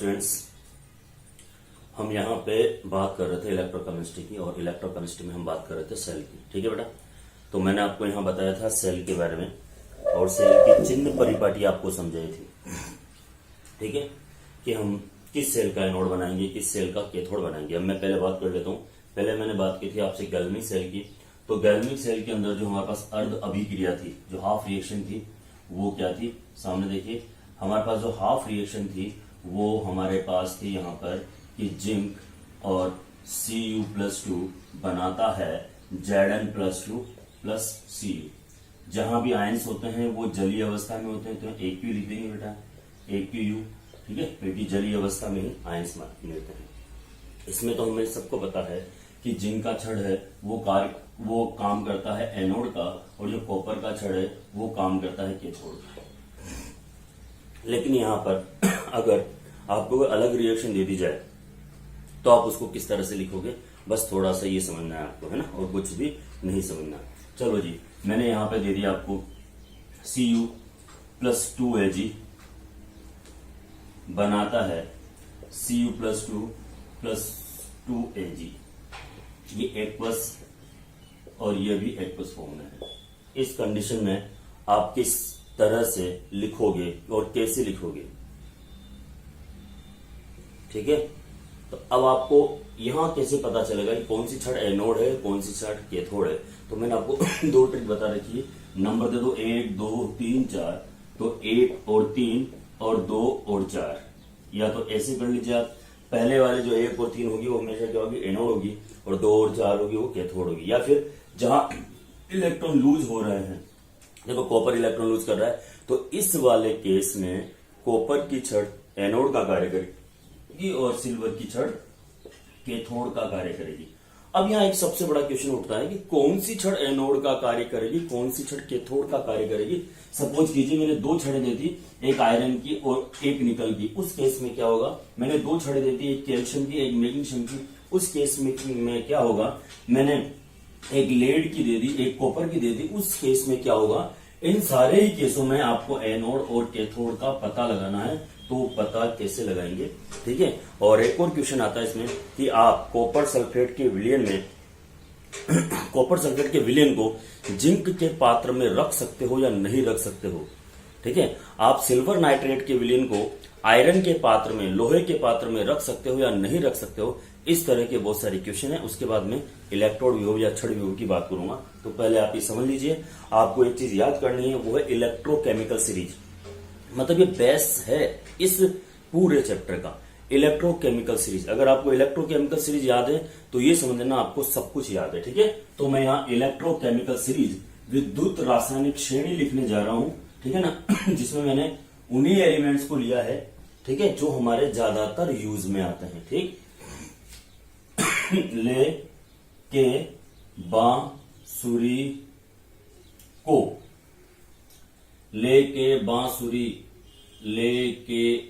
Students, हम यहाँ पे बात कर रहे थे इलेक्ट्रोकेमिस्ट्री की और इलेक्ट्रोकेमिस्ट्री में हम बात कर रहे थे सेल की। ठीक है बेटा, तो मैंने आपको यहाँ बताया था सेल के बारे में और सेल की चिन्ह परिपाटी आपको समझाई थी। ठीक है, कि हम किस सेल का एनोड बनाएंगे, किस सेल का कैथोड बनाएंगे। अब मैं पहले बात कर लेता हूँ। पहले मैंने बात की थी आपसे गैल्वेनिक सेल की। तो गैल्वेनिक सेल के अंदर जो हमारे पास अर्ध अभिक्रिया थी, जो हाफ रिएक्शन थी, वो क्या थी? सामने देखिए, हमारे पास जो हाफ रिएक्शन थी वो हमारे पास थी यहाँ पर कि जिंक और Cu+2 बनाता है Zn+2 प्लस Cu। जहां भी आयंस होते हैं वो जलीय अवस्था में होते हैं, तो एक क्यू लिख देंगे बेटा, एक क्यू। ठीक है, क्योंकि जलीय अवस्था में ही आयंस मिलते हैं। इसमें तो हमें सबको पता है कि जिंक का छड़ है वो काम करता है एनोड का, और जो कॉपर का छड़ है वो काम करता है कैथोड का। लेकिन यहाँ पर अगर आपको कोई अलग रिएक्शन दे दी जाए तो आप उसको किस तरह से लिखोगे, बस थोड़ा सा ये समझना है आपको, है ना, और कुछ भी नहीं समझना। चलो जी, मैंने यहाँ पे दे दिया आपको Cu+2Ag बनाता है Cu+2 प्लस 2Ag। ये एक्वस और ये भी एक्वस फॉर्म में है। इस कंडीशन में आप किस तरह से लिखोगे और कैसे लिखोगे? ठीक है, तो अब आपको यहां कैसे पता चलेगा कि कौन सी छड़ एनोड है, कौन सी छड़ कैथोड है? तो मैंने आपको दो ट्रिक बता रखी है। नंबर दे दो 1 2 3 4, तो 1 और 3 और 2 और 4, या तो ऐसे कर लीजिए आप। पहले वाले जो 1 और 3 होगी वो हमेशा क्या होगी? एनोड होगी, और 2 और 4 होगी वो कैथोड होगी। या फिर जहां इलेक्ट्रॉन लूज हो रहे हैं, देखो कॉपर इलेक्ट्रॉन लूज कर रहा है, तो इस वाले केस में कॉपर की छड़ एनोड का कार्य करेगी और सिल्वर की छड़ कैथोड का कार्य करेगी। अब यहाँ एक सबसे बड़ा क्वेश्चन उठता है कि कौन सी छड़ एनोड का कार्य करेगी, कौन सी छड़ कैथोड का कार्य करेगी। सपोज कीजिए मैंने 2 छड़ें दे दी, एक आयरन की और एक निकल की। उस केस में क्या होगा? मैंने 2 छड़ें दे दी, एक कैल्शियम की एक मैग्नीशियम की। उस केस में क्या होगा? मैंने एक लेड की दे दी, एक कॉपर की दे दी। उस केस में क्या होगा? इन सारे ही केसों में आपको एनोड और कैथोड का पता लगाना है। तो पता कैसे लगाएंगे? ठीक है, और एक और क्वेश्चन आता है इसमें कि आप कॉपर सल्फेट के विलयन में कॉपर सल्फेट के विलयन को जिंक के पात्र में रख सकते हो या नहीं रख सकते हो। ठीक है, आप सिल्वर नाइट्रेट के विलयन को आयरन के पात्र में, लोहे के पात्र में रख सकते हो या नहीं रख सकते हो। इस तरह के बहुत सारे क्वेश्चन है। उसके बाद में इलेक्ट्रोड विभव या छड़ विभव की बात करूंगा। तो पहले आप ये समझ लीजिए, आपको एक चीज याद करनी है, वो है इलेक्ट्रोकेमिकल सीरीज। मतलब ये बेस है इस पूरे चैप्टर का, इलेक्ट्रोकेमिकल सीरीज। अगर आपको इलेक्ट्रोकेमिकल सीरीज याद है तो ये समझ लेना आपको सब कुछ याद है। ठीक है, तो मैं यहाँ इलेक्ट्रोकेमिकल सीरीज विद्युत रासायनिक श्रेणी लिखने जा रहा हूं। ठीक है ना, जिसमें मैंने उन्हीं एलिमेंट्स को लिया है, ठीक है, जो हमारे ज्यादातर यूज में आते हैं। ठीक, ले के बांसुरी को, ले के बांसुरी, ले के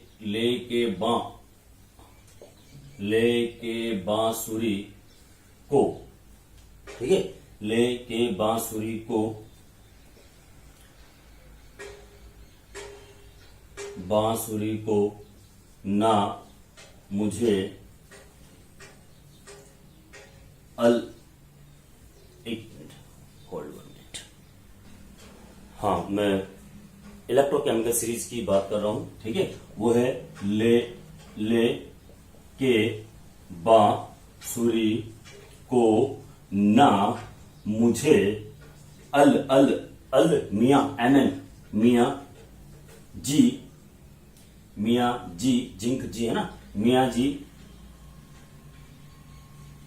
बांसुरी को। ठीक है, ले के बांसुरी को, बांसुरी को ना मुझे एक मिनट, होल्ड 1 मिनट। हाँ, मैं इलेक्ट्रोकेमिकल सीरीज की बात कर रहा हूं। ठीक है, वो है ले के बांसुरी को ना मुझे अल मियां MN मियां जी जिंक जी है ना, मियां जी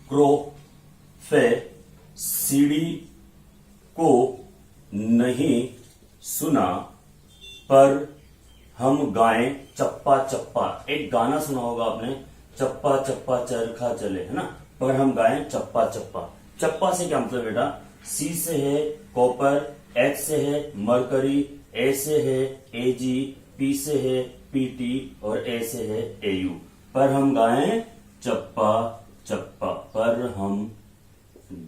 क्रोफेसिडी को नहीं सुना, पर हम गाएं चप्पा चप्पा। एक गाना सुना होगा आपने, चप्पा चप्पा चरखा चले, है ना, पर हम गाएं चप्पा चप्पा। चप्पा से क्या मतलब बेटा? C से है कॉपर, H से है मरकरी, A से है Ag, P से है Pt और A से है Au। पर हम गाएं चप्पा चप्पा, पर हम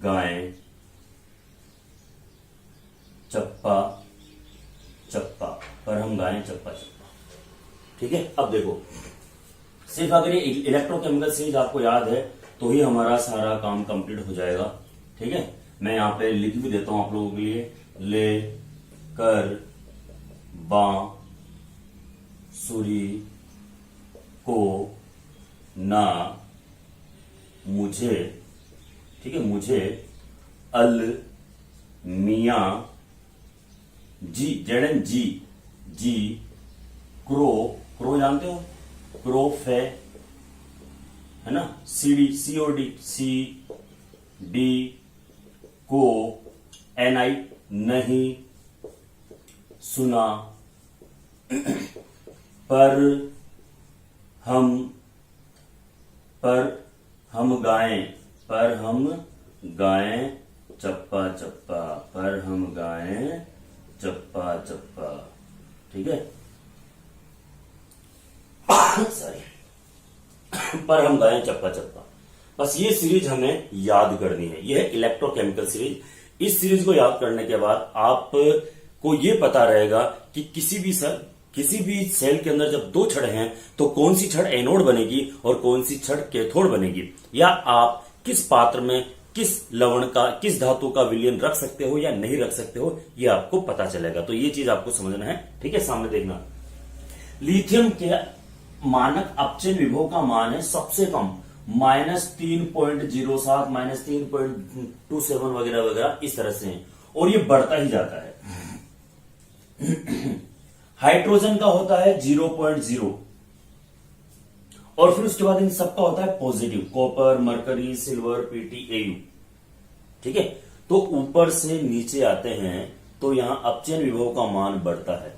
गाएं चप्पा चप्पा, पर हम गाएं चप्पा चप्पा। ठीक है, अब देखो सिर्फ अगर ये इलेक्ट्रोकेमिकल सीरीज आपको याद है तो ही हमारा सारा काम कंप्लीट हो जाएगा। ठीक है, मैं यहां पे लिख भी देता हूं आप लोगों के लिए। ले कर बांसुरी को ना मुझे, ठीक है, मुझे अल मियां जी जेडन जी जी क्रो जानते हो, क्रोफे है ना, COD को NI नहीं सुना, पर हम गाएं चप्पा चप्पा, पर हम गाएं चप्पा चप्पा। ठीक है सॉरी, पर हम गाएं चप्पा चप्पा। बस ये सीरीज हमें याद करनी है, यह है इलेक्ट्रोकेमिकल सीरीज। इस सीरीज को याद करने के बाद आपको ये पता रहेगा कि किसी भी सेल के अंदर जब दो छड़ हैं तो कौन सी छड़ एनोड बनेगी और कौन सी छड़ कैथोड बनेगी, या आप किस पात्र में किस लवण का, किस धातु का विलयन रख सकते हो या नहीं रख सकते हो, ये आपको पता चलेगा। तो ये चीज आपको समझना है। ठीक है, सामने देखना। लिथियम के मानक अपचयन विभव का मान है सबसे कम -3.07, -3.27 वगैरह वगैरह इस तरह से है, और ये बढ़ता ही जाता है। हाइड्रोजन का होता है 0.0, और फिर उसके बाद इन सबका होता है positive, copper, mercury, silver, PT, AU. ठीक है, तो ऊपर से नीचे आते हैं तो यहां अपचयन विभव का मान बढ़ता है,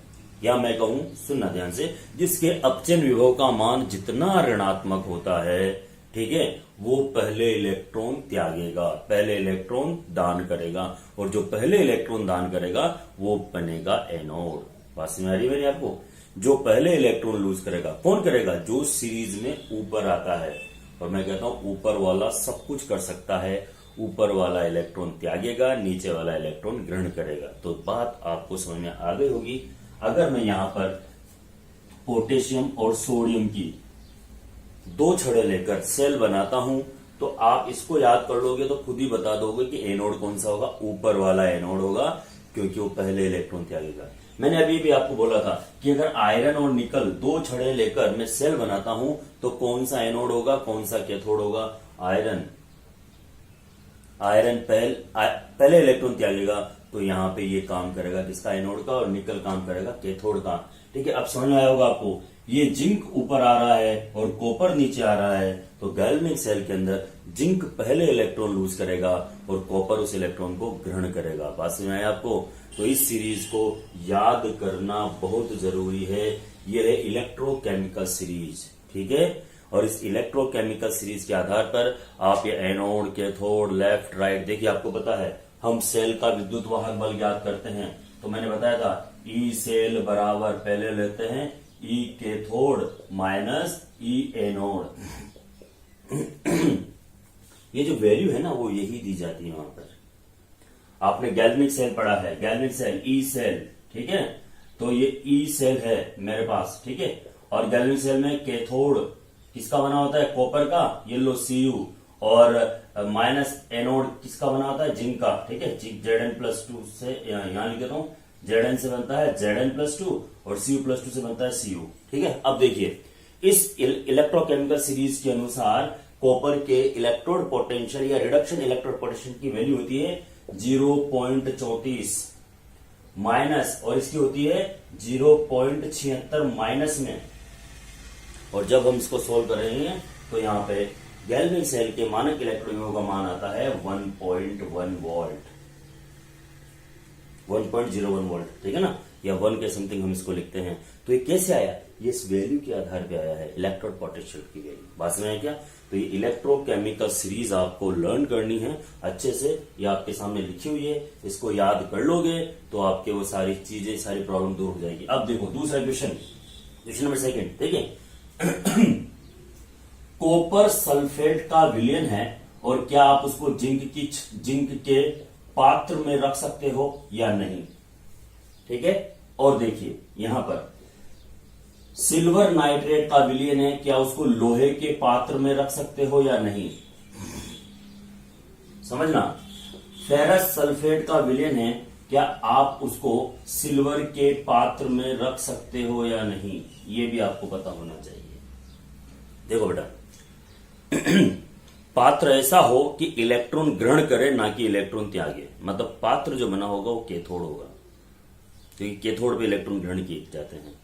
या मैं कहूं, सुनना ध्यान से, जिसके अपचयन विभव का मान जितना ऋणात्मक होता है, ठीक है, वो पहले इलेक्ट्रॉन त्यागेगा, पहले इलेक्ट्रॉन दान करेगा, और जो पहले इलेक्ट्रॉन दान करेगा वो बनेगा एनोड। बात समझ आ रही है मेरी आपको? जो पहले इलेक्ट्रॉन लूज करेगा, कौन करेगा? जो सीरीज में ऊपर आता है। और मैं कहता हूं ऊपर वाला सब कुछ कर सकता है, ऊपर वाला इलेक्ट्रॉन त्यागेगा, नीचे वाला इलेक्ट्रॉन ग्रहण करेगा। तो बात आपको समझ में आ गई होगी। अगर मैं यहां पर पोटेशियम और सोडियम की दो छड़े लेकर सेल बनाता हूं तो आप इसको याद कर लोगे तो खुद ही बता दोगे कि एनोड कौन सा होगा। ऊपर वाला एनोड होगा, क्योंकि वो पहले इलेक्ट्रॉन त्यागेगा। मैंने अभी भी आपको बोला था कि अगर आयरन और निकल दो छड़े लेकर मैं सेल बनाता हूं तो कौन सा एनोड होगा, कौन सा कैथोड होगा? आयरन पहले इलेक्ट्रॉन त्यागेगा, तो यहां पे ये काम करेगा किसका? एनोड का, और निकल काम करेगा कैथोड का। ठीक है, अब समझ में आया होगा आपको। ये जिंक ऊपर आ रहा है और कॉपर नीचे आ रहा है, तो गैल्वेनिक सेल के अंदर जिंक पहले इलेक्ट्रॉन लूज करेगा और कॉपर उस इलेक्ट्रॉन को ग्रहण करेगा। बात समझ में आया आपको? तो इस सीरीज को याद करना बहुत जरूरी है। यह है इलेक्ट्रोकेमिकल सीरीज। ठीक है, और इस इलेक्ट्रोकेमिकल सीरीज के आधार पर आप ये एनोड, कैथोड, लेफ्ट, राइट, देखिए आपको पता है हम सेल का विद्युत वाहक बल ज्ञात करते हैं। तो मैंने बताया था ई सेल बराबर पहले लेते हैं ई कैथोड माइनस ई एनोड। ये जो वैल्यू है ना वो यही दी जाती है वहां पर। आपने गैल्वेनिक सेल पढ़ा है, गैल्वेनिक सेल ई सेल, ठीक है, तो ये ई सेल है मेरे पास। ठीक है, और गैल्वेनिक सेल में कैथोड किसका बना होता है? कॉपर का, येलो Cu, और माइनस एनोड किसका बना होता है? जिंक का। ठीक है, जिंक Zn+2 से यहां लिख देता हूं, Zn से बनता है Zn+2 और Cu+2 से बनता है Cu। ठीक है, अब देखिए इस इलेक्ट्रोकेमिकल सीरीज के अनुसार कॉपर के इलेक्ट्रोड पोटेंशियल या रिडक्शन इलेक्ट्रोड पोटेंशियल की वैल्यू होती है 0.34 माइनस, और इसकी होती है 0.76 माइनस में। और जब हम इसको सोल्व कर रहे हैं तो यहां पे गैल्वेनिक सेल के मानक इलेक्ट्रॉन विभव का मान आता है 1.1 वोल्ट, 1.01 वोल्ट। ठीक है ना, या 1 के समथिंग हम इसको लिखते हैं। तो ये कैसे आया? ये इस वैल्यू के आधार पे आया है, इलेक्ट्रोड पोटेंशियल की वैल्यू। बात में है क्या? तो ये इलेक्ट्रोकेमिकल सीरीज आपको लर्न करनी है अच्छे से। ये आपके सामने लिखी हुई है, इसको याद कर लोगे तो आपके वो सारी चीजें, सारी प्रॉब्लम दूर हो जाएगी। अब देखो दूसरा क्वेश्चन नंबर 2। ठीक है, कॉपर सल्फेट का विलयन है, और क्या आप उसको जिंक के पात्र में रख सकते हो या नहीं? ठीक है, और देखिए यहां पर सिल्वर नाइट्रेट का विलयन है, क्या उसको लोहे के पात्र में रख सकते हो या नहीं? समझना, फेरस सल्फेट का विलयन है, क्या आप उसको सिल्वर के पात्र में रख सकते हो या नहीं, ये भी आपको पता होना चाहिए। देखो बेटा, पात्र ऐसा हो कि इलेक्ट्रॉन ग्रहण करे ना कि इलेक्ट्रॉन त्यागे, मतलब पात्र जो बना होगा वो कैथोड होगा, क्योंकि कैथोड पे इलेक्ट्रॉन ग्रहण किए जाते हैं।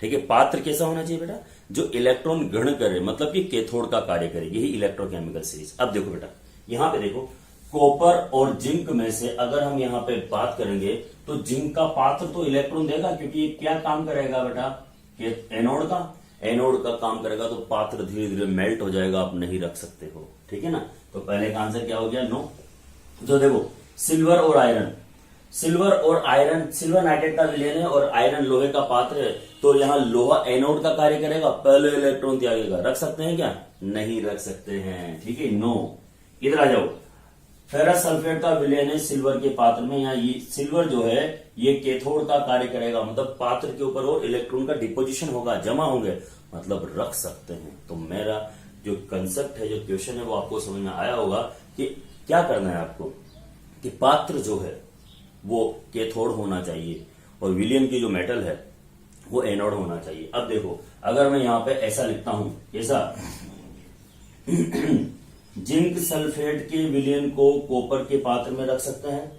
ठीक है, पात्र कैसा होना चाहिए बेटा? जो इलेक्ट्रॉन ग्रहण करे, मतलब कि कैथोड का कार्य करे, यही इलेक्ट्रोकेमिकल सीरीज। अब देखो बेटा, यहां पे देखो, कॉपर और जिंक में से अगर हम यहां पे बात करेंगे तो जिंक का पात्र तो इलेक्ट्रॉन देगा, क्योंकि ये क्या काम करेगा बेटा? एनोड का, एनोड का काम करेगा, तो पात्र धीरे धीरे मेल्ट हो जाएगा, आप नहीं रख सकते हो। ठीक है ना, तो पहले का आंसर क्या हो गया? नो। तो देखो, सिल्वर और आयरन, सिल्वर और आयरन, सिल्वर नाइट्रेट का विलयन है और आयरन लोहे का पात्र है, तो यहां लोहा एनोड का कार्य करेगा, पहले इलेक्ट्रॉन त्यागेगा। रख सकते हैं क्या? नहीं रख सकते हैं। ठीक है, नो। इधर आ जाओ, फेरस सल्फेट का विलयन है सिल्वर के पात्र में, यहाँ ये सिल्वर जो है ये कैथोड का कार्य करेगा, मतलब पात्र के ऊपर और इलेक्ट्रॉन का डिपोजिशन होगा, जमा होंगे, मतलब रख सकते हैं। तो मेरा जो कंसेप्ट है, जो क्वेश्चन है, वो आपको समझ में आया होगा कि क्या करना है आपको, कि पात्र जो है वो कैथोड होना चाहिए और विलियन की जो मेटल है वो एनोड होना चाहिए। अब देखो, अगर मैं यहां पे ऐसा लिखता हूं, ऐसा जिंक सल्फेट के विलयन को कॉपर के पात्र में रख सकते हैं?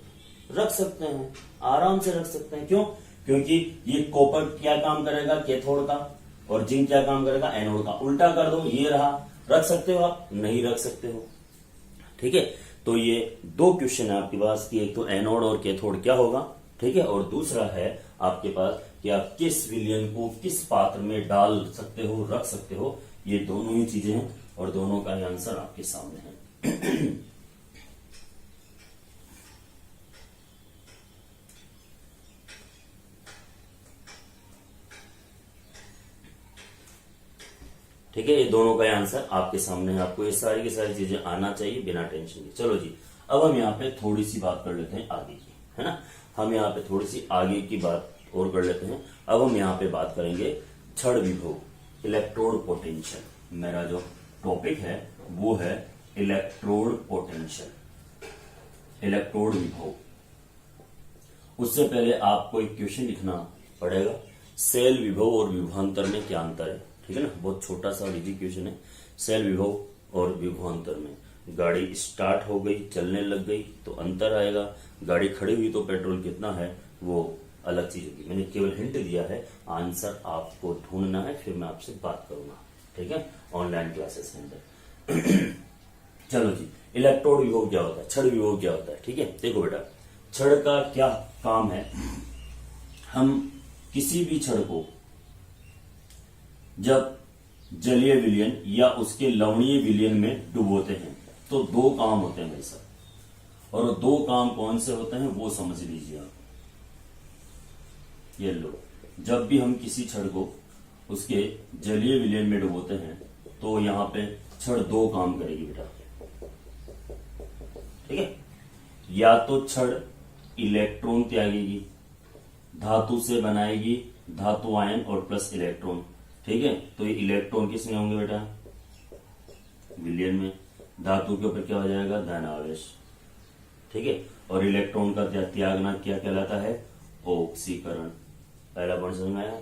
रख सकते हैं, आराम से रख सकते हैं। क्यों? क्योंकि ये कॉपर क्या काम करेगा? कैथोड का, और जिंक क्या काम करेगा? एनोड का। उल्टा कर दो, ये रहा। रख सकते हो आप? नहीं रख सकते हो। ठीक है, तो ये दो क्वेश्चन है आपके पास कि एक तो एनोड और कैथोड क्या होगा, ठीक है, और दूसरा है आपके पास कि आप किस विलयन को किस पात्र में डाल सकते हो, रख सकते हो। ये दोनों ही चीजें हैं और दोनों का ही आंसर आपके सामने है। ठीक है, ये दोनों का आंसर आपके सामने है। आपको ये सारी की सारी चीजें आना चाहिए बिना टेंशन के। चलो जी, अब हम यहाँ पे थोड़ी सी बात कर लेते हैं आगे की, है ना। हम यहाँ पे थोड़ी सी आगे की बात और कर लेते हैं। अब हम यहाँ पे बात करेंगे क्षण विभव, इलेक्ट्रोड पोटेंशियल। मेरा जो टॉपिक है वो है इलेक्ट्रोड पोटेंशियल, इलेक्ट्रोड विभव। उससे पहले आपको एक क्वेश्चन लिखना पड़ेगा, सेल विभव और विभवांतर में क्या अंतर है। ठीक है ना, बहुत छोटा सा इजी क्वेश्चन है। सेल विभव और विभवांतर में, गाड़ी स्टार्ट हो गई, चलने लग गई तो अंतर आएगा, गाड़ी खड़ी हुई तो पेट्रोल कितना है वो अलग चीज होगी। मैंने केवल हिंट दिया है, आंसर आपको ढूंढना है, फिर मैं आपसे बात करूंगा। ठीक है, ऑनलाइन क्लासेस के अंदर। चलो जी, इलेक्ट्रोड विभव क्या होता है, क्षण विभव क्या होता है। ठीक है, देखो बेटा, क्षण का क्या काम है। हम किसी भी क्षण को जब जलीय विलयन या उसके लवणीय विलयन में डुबोते हैं तो दो काम होते हैं मेरे साथ, और दो काम कौन से होते हैं वो समझ लीजिए आप। ये लो, जब भी हम किसी क्षण को उसके जलीय विलयन में डुबोते हैं तो यहां पे क्षण दो काम करेगी बेटा। ठीक है, या तो क्षण इलेक्ट्रॉन त्यागेगी, धातु से बनाएगी धातु आयन और प्लस इलेक्ट्रॉन। ठीक है, तो ये इलेक्ट्रॉन किस में होंगे बेटा? विलयन में। धातु के ऊपर क्या हो जाएगा? धन आवेश। ठीक है, और इलेक्ट्रॉन का त्यागना क्या कहलाता है? ऑक्सीकरण। पहला पॉइंट समझ में आया?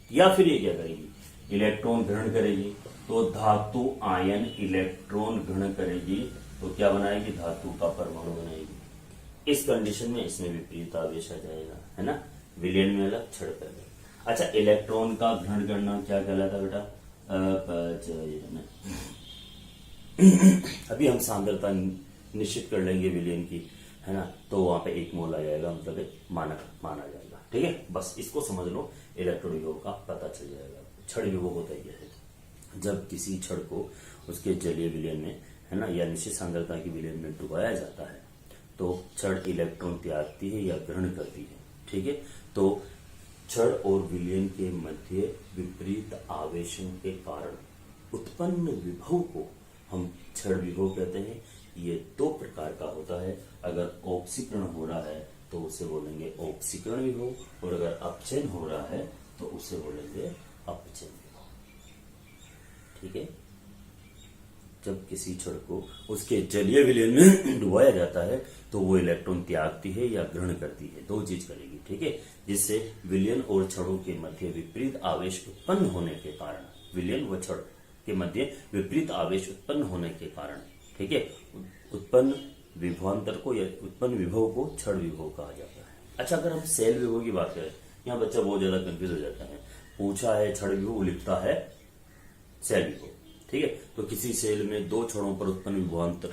या फिर ये क्या करेगी? इलेक्ट्रॉन ग्रहण करेगी, तो धातु आयन इलेक्ट्रॉन ग्रहण करेगी तो क्या बनाएगी? धातु का परमाणु बनाएगी। इस कंडीशन में इसमें विपरीत आवेश आ जाएगा, है ना। विलयन में अलग, क्षण पहले। अच्छा, इलेक्ट्रॉन का ग्रहण करना क्या कहलाता बेटा? अपचयन। अभी हम सांद्रता निश्चित कर लेंगे विलयन की, है ना, तो वहां पे 1 मोल आ जाएगा, मतलब एक मानक माना जाएगा। ठीक है, बस इसको समझ लो, इलेक्ट्रॉन विभव का पता चल जाएगा। क्षण विभव होता ही है जब किसी क्षण को उसके जलीय विलयन में, है ना, या निश्चित सांद्रता की विलयन में डुबाया जाता है तो क्षण इलेक्ट्रॉन त्यागती है या ग्रहण करती है। ठीक है, तो क्षण और विलयन के मध्य विपरीत आवेशों के कारण उत्पन्न विभव को हम क्षण विभव कहते हैं। ये 2 प्रकार का होता है। अगर ऑक्सीकरण हो रहा है तो उसे बोलेंगे ऑक्सीकरण विभव, और अगर अपचयन हो रहा है तो उसे बोलेंगे अपचयन विभव। ठीक है, जब किसी छड़ को उसके जलीय विलयन में डुबाया जाता है तो वो इलेक्ट्रॉन त्यागती है या ग्रहण करती है, दो चीज करेगी। ठीक है, जिससे विलयन और छड़ों के मध्य विपरीत आवेश उत्पन्न होने के कारण, विलयन व छड़ के मध्य विपरीत आवेश उत्पन्न होने के कारण, ठीक है, उत्पन्न विभवांतर को या उत्पन्न विभव को छड़ विभव कहा जाता है। अच्छा, अगर हम सेल विभव की बात करें, यहाँ बच्चा बहुत ज्यादा कंफ्यूज हो जाता है। पूछा है छड़ विभव, लिखता है सेल विभव। ठीक है, तो किसी सेल में दो छड़ों पर उत्पन्न विभवांतर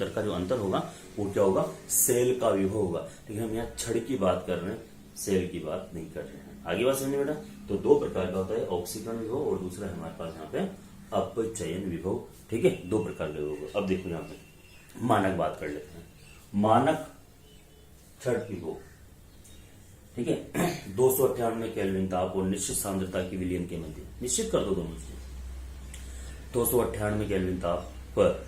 का जो अंतर होगा वो क्या होगा, सेल का विभव होगा। लेकिन हम यहाँ छड़ की बात कर रहे हैं, सेल की बात नहीं कर रहे हैं। आगे बात समझे बेटा। तो दो प्रकार का होता है, ऑक्सीकरण विभव और दूसरा हमारे पास यहाँ पे अपचयन विभव। ठीक है, दो प्रकार के विभव। अब देखो यहाँ पे मानक बात कर लेते हैं। मानक छड़ विभव, ठीक है, 298 केल्विन ताप और निश्चित सांद्रता की विलयन के मध्य, निश्चित कर दो दोनों चीजें, 298 केल्विन ताप पर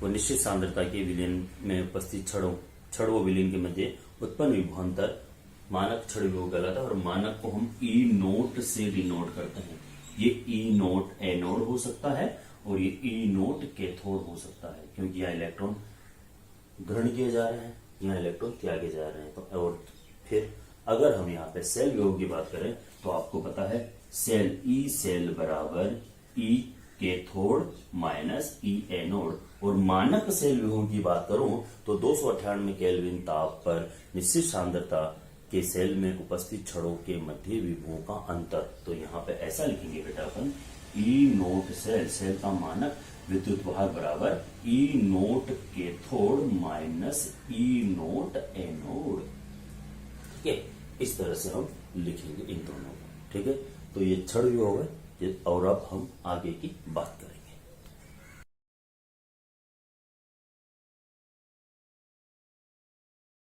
वो निश्चित सांद्रता के विलयन में उपस्थित छड़ व विलयन के मध्य उत्पन्न विभवांतर मानक छड़ विभव कहलाता है। और मानक को हम ई नोट से डिनोट करते हैं। ये ई नोट एनोड हो सकता है और ये ई नोट कैथोड हो सकता है, क्योंकि यहाँ इलेक्ट्रॉन ग्रहण किए जा रहे हैं, यहाँ इलेक्ट्रॉन त्यागे जा रहे हैं। तो और फिर अगर हम यहाँ पे सेल विभव की बात करें तो आपको पता है सेल ई सेल बराबर ई कैथोड माइनस ई एनोड। और मानक सेल विभव की बात करूं तो 298 केल्विन ताप पर निश्चित सांद्रता के सेल में उपस्थित छड़ों के मध्य विभवों का अंतर। तो यहाँ पे ऐसा लिखेंगे बेटा अपन, ई नोट सेल, सेल का मानक विद्युत वाहक बराबर ई नोट कैथोड माइनस ई नोट एनोड। ठीक है, इस तरह से हम लिखेंगे इन दोनों को। ठीक है, तो ये छड़ विभव है और अब हम आगे की बात करेंगे।